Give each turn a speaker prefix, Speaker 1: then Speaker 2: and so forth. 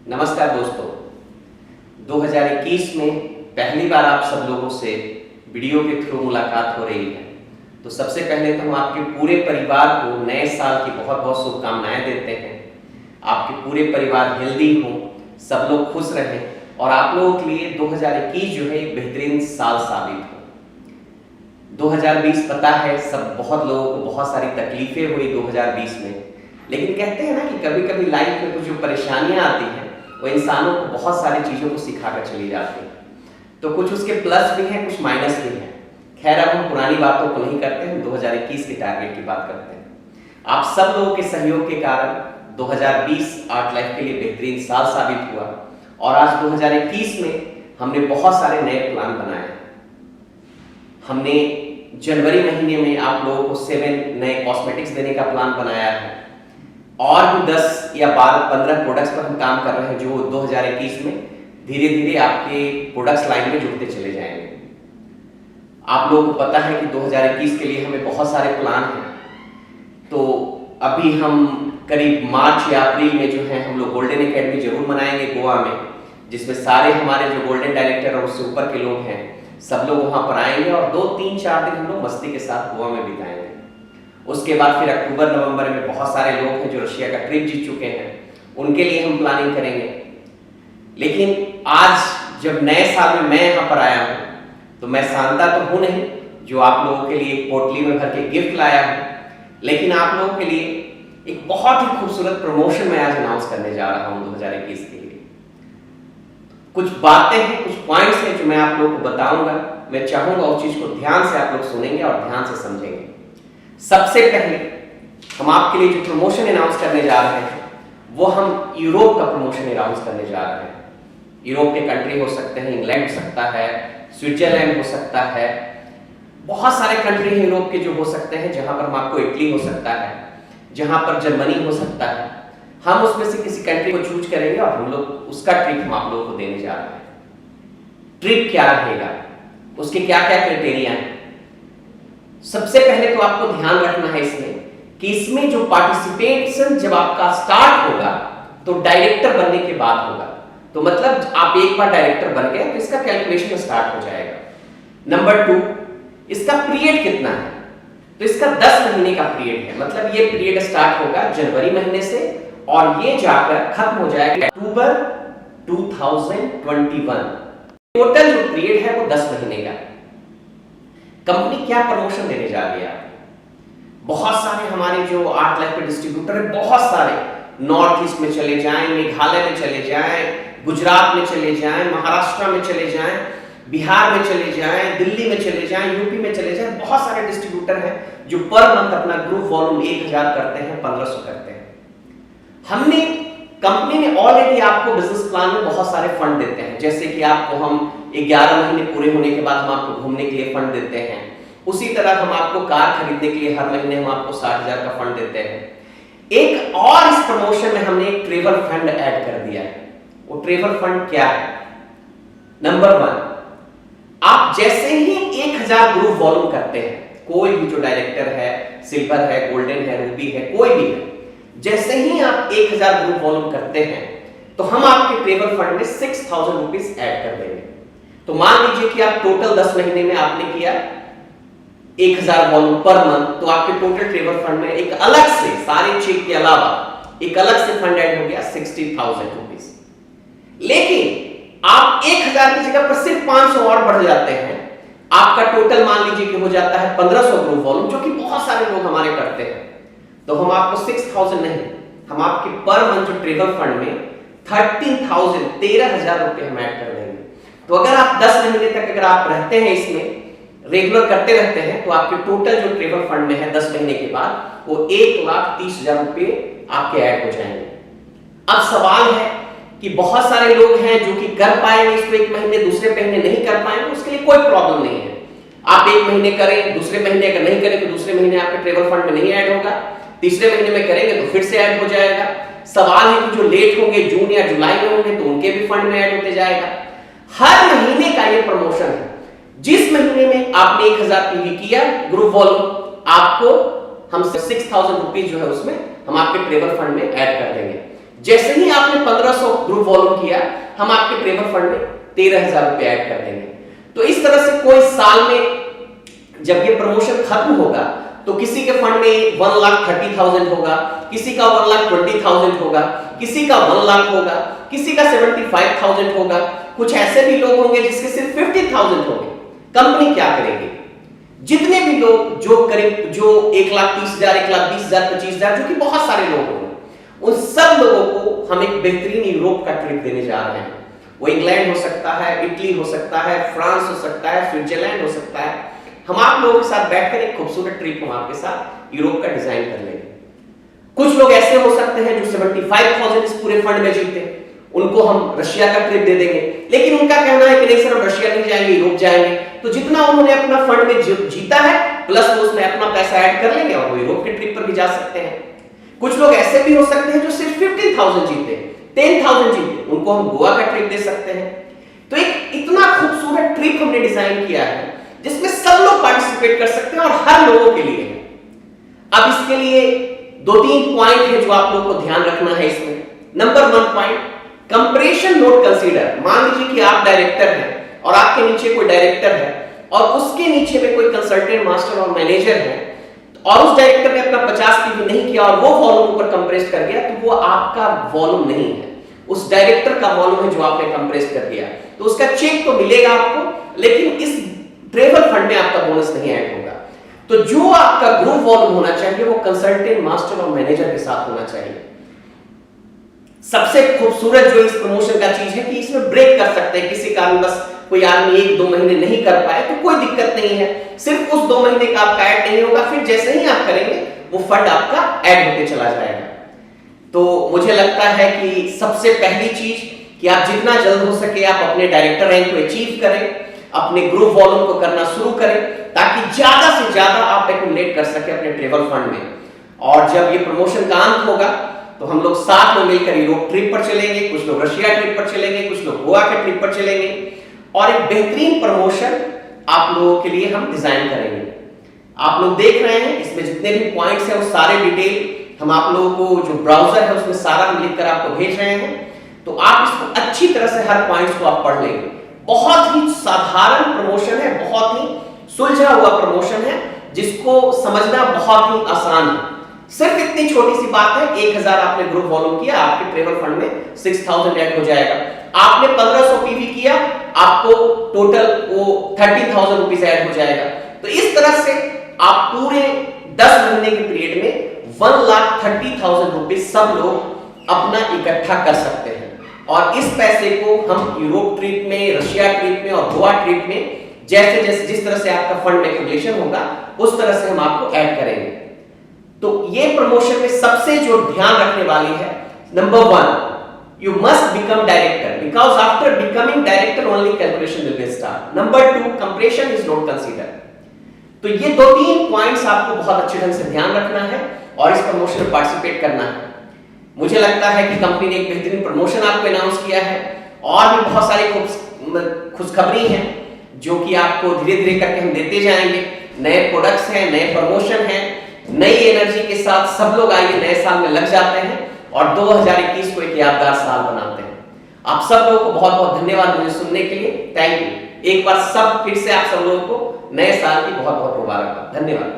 Speaker 1: नमस्कार दोस्तों। 2021 में पहली बार आप सब लोगों से वीडियो के थ्रू मुलाकात हो रही है। तो सबसे पहले तो हम आपके पूरे परिवार को नए साल की बहुत बहुत शुभकामनाएं देते हैं। आपके पूरे परिवार हेल्दी हो, सब लोग खुश रहें और आप लोगों के लिए 2021 जो है एक बेहतरीन साल साबित हो। 2020 पता है सब बहुत लोगों को बहुत सारी तकलीफें हुई 2020 में, लेकिन कहते हैं ना कि कभी कभी लाइफ में कुछ जो परेशानियां आती हैं वो इंसानों को बहुत सारी चीज़ों को सिखाकर चली जाती है। तो कुछ उसके प्लस भी हैं, कुछ माइनस भी हैं। खैर अब हम पुरानी बातों को नहीं करते हैं, 2021 के टारगेट की बात करते हैं। आप सब लोगों के सहयोग के कारण 2020 आर्ट लाइफ के लिए बेहतरीन साल साबित हुआ और आज 2021 में हमने बहुत सारे नए प्लान बनाए। हमने जनवरी महीने में आप लोगों को 7 नए कॉस्मेटिक्स देने का प्लान बनाया है और भी 10 या 12-15 प्रोडक्ट्स पर हम काम कर रहे हैं जो 2021 में धीरे धीरे आपके प्रोडक्ट्स लाइन में जुड़ते चले जाएंगे। आप लोगों को पता है कि 2021 के लिए हमें बहुत सारे प्लान हैं। तो अभी हम करीब मार्च या अप्रैल में जो है हम लोग गोल्डन एकेडमी जरूर मनाएंगे गोवा में, जिसमें सारे हमारे जो गोल्डन डायरेक्टर और उससे ऊपर के लोग हैं सब लोग वहां पर आएंगे और 2-3-4 दिन हम लोग मस्ती के साथ गोवा में बिताएंगे। उसके बाद फिर अक्टूबर नवंबर में बहुत सारे लोग हैं जो रशिया का ट्रिप जीत चुके हैं, उनके लिए हम प्लानिंग करेंगे। लेकिन आज जब नए साल में मैं यहाँ पर आया हूँ तो मैं सांता तो हूँ नहीं जो आप लोगों के लिए पोटली में भर के गिफ्ट लाया हूँ, लेकिन आप लोगों के लिए एक बहुत ही खूबसूरत प्रमोशन मैं आज अनाउंस करने जा रहा हूँ 2021 के लिए। कुछ बातें हैं, कुछ पॉइंट्स हैं जो मैं आप लोगों को बताऊंगा। मैं चाहूंगा उस चीज को ध्यान से आप लोग सुनेंगे और ध्यान से समझेंगे। सबसे पहले हम आपके लिए जो प्रमोशन अनाउंस करने जा रहे हैं वो हम यूरोप का प्रमोशन अनाउंस करने जा रहे हैं। यूरोप के कंट्री हो सकते हैं, इंग्लैंड हो सकता है, स्विट्जरलैंड हो सकता है, बहुत सारे कंट्री हैं यूरोप के जो हो सकते हैं, जहां पर हम आपको इटली हो सकता है, जहां पर जर्मनी हो सकता है। हम उसमें से किसी कंट्री को चूज करेंगे और हम लोग उसका ट्रिप हम आप लोगों को देने जा रहे हैं। ट्रिप क्या रहेगा, उसके क्या क्या क्राइटेरिया हैं। सबसे पहले तो आपको ध्यान रखना है इसमें कि इसमें जो पार्टिसिपेशन जब आपका स्टार्ट होगा तो डायरेक्टर बनने के बाद होगा। तो मतलब आप एक बार डायरेक्टर बन गए तो इसका कैलकुलेशन स्टार्ट हो जाएगा। नंबर 2, इसका पीरियड कितना है, तो इसका 10 महीने का पीरियड है। मतलब ये पीरियड स्टार्ट होगा जनवरी महीने से और ये जाकर खत्म हो जाएगा अक्टूबर 2021। टोटल जो पीरियड है वो 10 महीने का। कंपनी क्या प्रमोशन देने जा रही है? बहुत सारे हमारे जो आर्ट लाइफ के डिस्ट्रीब्यूटर है, बहुत सारे नॉर्थ ईस्ट में चले जाएं, मेघालय में चले जाएं, गुजरात में चले जाएं, महाराष्ट्र में चले जाएं, बिहार में चले जाएं, दिल्ली में चले जाएं, यूपी में चले जाएं। बहुत सारे डिस्ट्रीब्यूटर हैं जो पर मंथ अपना ग्रुप वॉल्यूम 1000 करते हैं, 1500 करते हैं। हमने कंपनी ने ऑलरेडी आपको बिजनेस प्लान में बहुत सारे फंड देते हैं, जैसे कि आपको हम 11 महीने पूरे होने के बाद हम आपको घूमने के लिए फंड देते हैं। उसी तरह हम आपको कार खरीदने के लिए हर महीने हम आपको 60,000 का फंड देते हैं। एक और इस प्रमोशन में हमने एक ट्रेवल फंड ऐड कर दिया है। वो ट्रेवल फंड क्या है? नंबर 1, आप जैसे ही 1000 ग्रुप वॉल्यूम करते हैं, कोई भी जो डायरेक्टर है, सिल्वर है, गोल्डन है, रूबी है, कोई भी है, जैसे ही आप 1000 ग्रुप वॉल्यूम करते हैं तो हम आपके ट्रेवल फंड में 6000 रुपीस ऐड कर देंगे। तो मान लीजिए कि आप टोटल 10 महीने में आपने किया 1000 वॉल्यूम पर मंथ, तो आपके टोटल ट्रेवल फंड में एक अलग से सारे चेक के अलावा एक अलग से फंड ऐड हो गया 60,000 रुपीस। लेकिन आप 1000 की जगह पर सिर्फ 500 और बढ़ जाते हैं, आपका टोटल मान लीजिए कि हो जाता है 1500 ग्रुप वॉल्यूम, जो कि बहुत सारे लोग हमारे करते हैं। तो हम आपको 6000 नहीं, हम आपके पर मंथ जो ट्रेवल फंड में 13,000 रुपए हम ऐड कर देंगे। तो अगर आप 10 महीने तक अगर आप रहते हैं, इसमें रेगुलर करते रहते हैं, तो आपके टोटल जो ट्रेवल फंड में है 10 महीने के बाद वो 1,30,000 रुपए आपके ऐड हो जाएंगे। अब सवाल है कि बहुत सारे लोग हैं जो कि कर पाएंगे इसको एक महीने, दूसरे महीने नहीं कर पाएंगे, उसके लिए कोई प्रॉब्लम नहीं है। आप एक महीने करें, दूसरे महीने अगर नहीं करें तो दूसरे महीने आपके ट्रेवल फंड में नहीं ऐड होगा, तीसरे महीने में करेंगे तो फिर से ऐड हो जाएगा। सवाल है कि जो लेट होंगे, जून या जुलाई में होंगे, तो उनके भी फंड में ऐड होते जाएगा। हर महीने का ये प्रमोशन है। जिस महीने में आपने 1000 पीवी किया ग्रुप वॉल्यूम, आपको हम 6000 रुपीज जो है उसमें हम आपके ट्रेवल फंड में ऐड कर देंगे। जैसे ही आपने 1500 ग्रुप वॉल्यूम किया, हम आपके ट्रेवल फंड में 13,000 रुपए ऐड कर देंगे। तो इस तरह से कोई साल में जब ये प्रमोशन खत्म होगा तो किसी के फंड में 1,30,000 होगा, किसी का 1,20,000 होगा, किसी का 1 लाख होगा, किसी का 75,000 होगा, कुछ ऐसे भी लोग होंगे जिसके सिर्फ 50,000 होंगे। कंपनी क्या करेगी? जितने भी लोग जो 1,30,000, 1,20,000, 25,000, जो कि बहुत सारे लोग होंगे, उन सब लोगों को हम एक बेहतरीन यूरोप का ट्रिप देने जा रहे हैं। वो इंग्लैंड हो सकता है, इटली हो सकता है, फ्रांस हो सकता है, स्विट्जरलैंड हो सकता है। हम आप लोगों के साथ बैठकर एक खूबसूरत ट्रिप हम आपके साथ यूरोप का डिजाइन कर लेंगे। कुछ लोग ऐसे हो सकते हैं जो 75,000 इस पूरे फंड में जीते, उनको हम रशिया का ट्रिप दे देंगे, लेकिन उनका कहना है कि नहीं सर, हम रशिया नहीं जाएंगे, यूरोप जाएंगे। तो जितना उन्होंने अपना फंड में जीता है प्लस वो उसमें अपना पैसा ऐड कर लेंगे और वो यूरोप के ट्रिप पर भी जा सकते हैं। कुछ लोग ऐसे भी हो सकते हैं जो सिर्फ 15,000 जीते, 10,000 जीते, उनको हम गोवा का ट्रिप दे सकते हैं। तो एक इतना खूबसूरत ट्रिप हमने डिजाइन किया है जिसमें सब लोग पार्टिसिपेट कर सकते हैं और हर लोगों के लिए है। अब इसके लिए 2-3 पॉइंट है जो आप लोगों को ध्यान रखना है इसमें। Number 1 point, compression note consider. मान लीजिए कि आप डायरेक्टर हैं और आपके नीचे कोई डायरेक्टर है और उसके नीचे में कोई कंसल्टेंट मास्टर और मैनेजर है और उस डायरेक्टर ने अपना 50 पीवी नहीं किया और वो वॉल्यूम ऊपर कंप्रेस कर गया, तो वो आपका वॉल्यूम नहीं है, उस डायरेक्टर का वॉल्यूम है जो आपने कंप्रेस कर दिया। तो उसका चेक तो मिलेगा आपको, लेकिन इस ट्रेवल फंड में आपका बोनस नहीं ऐड होगा। तो जो आपका ग्रुप वॉल्यूम होना चाहिए वो कंसल्टेंट मास्टर और मैनेजर के साथ होना चाहिए। सबसे खूबसूरत जो इस प्रमोशन का चीज है कि इसमें ब्रेक कर सकते हैं, किसी कारण बस कोई आदमी 1-2 महीने नहीं कर पाए तो कोई दिक्कत नहीं है, सिर्फ उस 2 महीने का आपका ऐड नहीं होगा, फिर जैसे ही आप करेंगे वो फंड आपका ऐड होते चला जाएगा। तो मुझे लगता है कि सबसे पहली चीज कि आप जितना जल्द हो सके आप अपने डायरेक्टर रैंक को अचीव करें, अपने ग्रुप वॉल्यूम को करना शुरू करें ताकि ज्यादा से ज्यादा आप एक्युमुलेट कर सके अपने ट्रेवल फंड में। और जब ये प्रमोशन का अंत होगा तो हम लोग साथ में मिलकर यूरोप ट्रिप पर चलेंगे, कुछ लोग रशिया ट्रिप पर चलेंगे, कुछ लोग गोवा के ट्रिप पर चलेंगे और एक बेहतरीन प्रमोशन आप लोगों के लिए हम डिजाइन करेंगे। आप लोग देख रहे हैं इसमें जितने भी पॉइंट्स हैं वो सारे डिटेल हम आप लोगों को जो ब्राउजर है उसमें सारा हम लिखकर आपको भेज रहे हैं, तो आप इसको अच्छी तरह से हर पॉइंट्स को आप पढ़ लेंगे। बहुत ही साधारण प्रमोशन है, बहुत ही सुलझा हुआ प्रमोशन है जिसको समझना बहुत ही आसान है। सिर्फ इतनी छोटी सी बात है, 1,000 आपने ग्रुप वॉल्यूम किया, आपके ट्रेवल फंड में 6,000 ऐड हो जाएगा। आपने 1500 पीवी किया, आपको टोटल वो 30,000 रुपीस ऐड हो जाएगा। तो इस तरह से आप पूरे 10 महीने के पीरियड में 1,30,000 रुपीस सब लोग अपना इकट्ठा कर सकते हैं और इस पैसे को हम यूरोप ट्रिप में, रशिया ट्रिप में और गोवा ट्रिप में जैसे जैसे जिस तरह से आपका फंड में एक्युमुलेशन होगा उस तरह से हम आपको ऐड करेंगे। तो ये प्रमोशन में सबसे जो ध्यान रखने वाली है, number 1, you must become director because after becoming director only calculation will be start. Number 2, compression is not considered. तो ये 2-3 पॉइंट्स आपको बहुत अच्छे ढंग से ध्यान रखना है और इस प्रमोशन में पार्टिसिपेट करना है। मुझे लगता है कि कंपनी ने एक बेहतरीन प्रमोशन आपको अनाउंस किया है और भी बहुत सारी खुशखबरी हैं जो कि आपको धीरे धीरे करके हम देते जाएंगे। नए प्रोडक्ट्स हैं, नए प्रमोशन हैं, नई एनर्जी के साथ सब लोग आइए नए साल में लग जाते हैं और 2021 को एक यादगार साल बनाते हैं। आप सब लोगों को बहुत बहुत धन्यवाद मुझे सुनने के लिए। Thank you. एक बार सब फिर से आप सब लोगों को नए साल की बहुत बहुत मुबारकबाद। धन्यवाद।